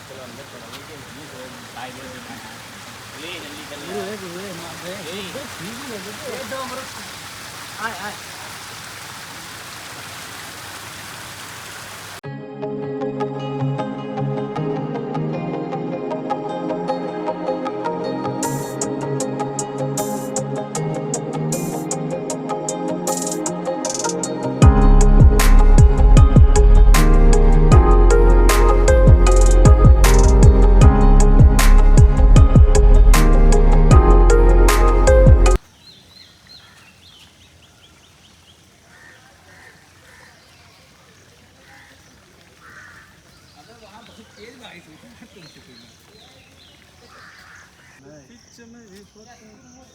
चलो अंदर चलो ये बाय दे दिखाना ले जल्दी चल ये दो अमरुद आए आए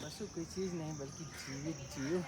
पशु कोई चीज़ नहीं बल्कि जीवित जीव।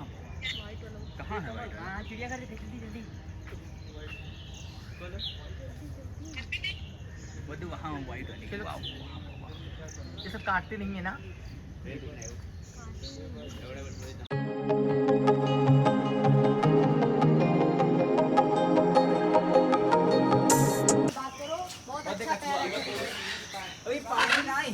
कहाँ है भाई? हाँ चिड़ियाघर दिखाई जल्दी जल्दी। वो तो वहाँ वाइट वाली। चलो ये सब काटते नहीं है ना? बात करो बहुत अच्छा है। अभी पानी नहीं।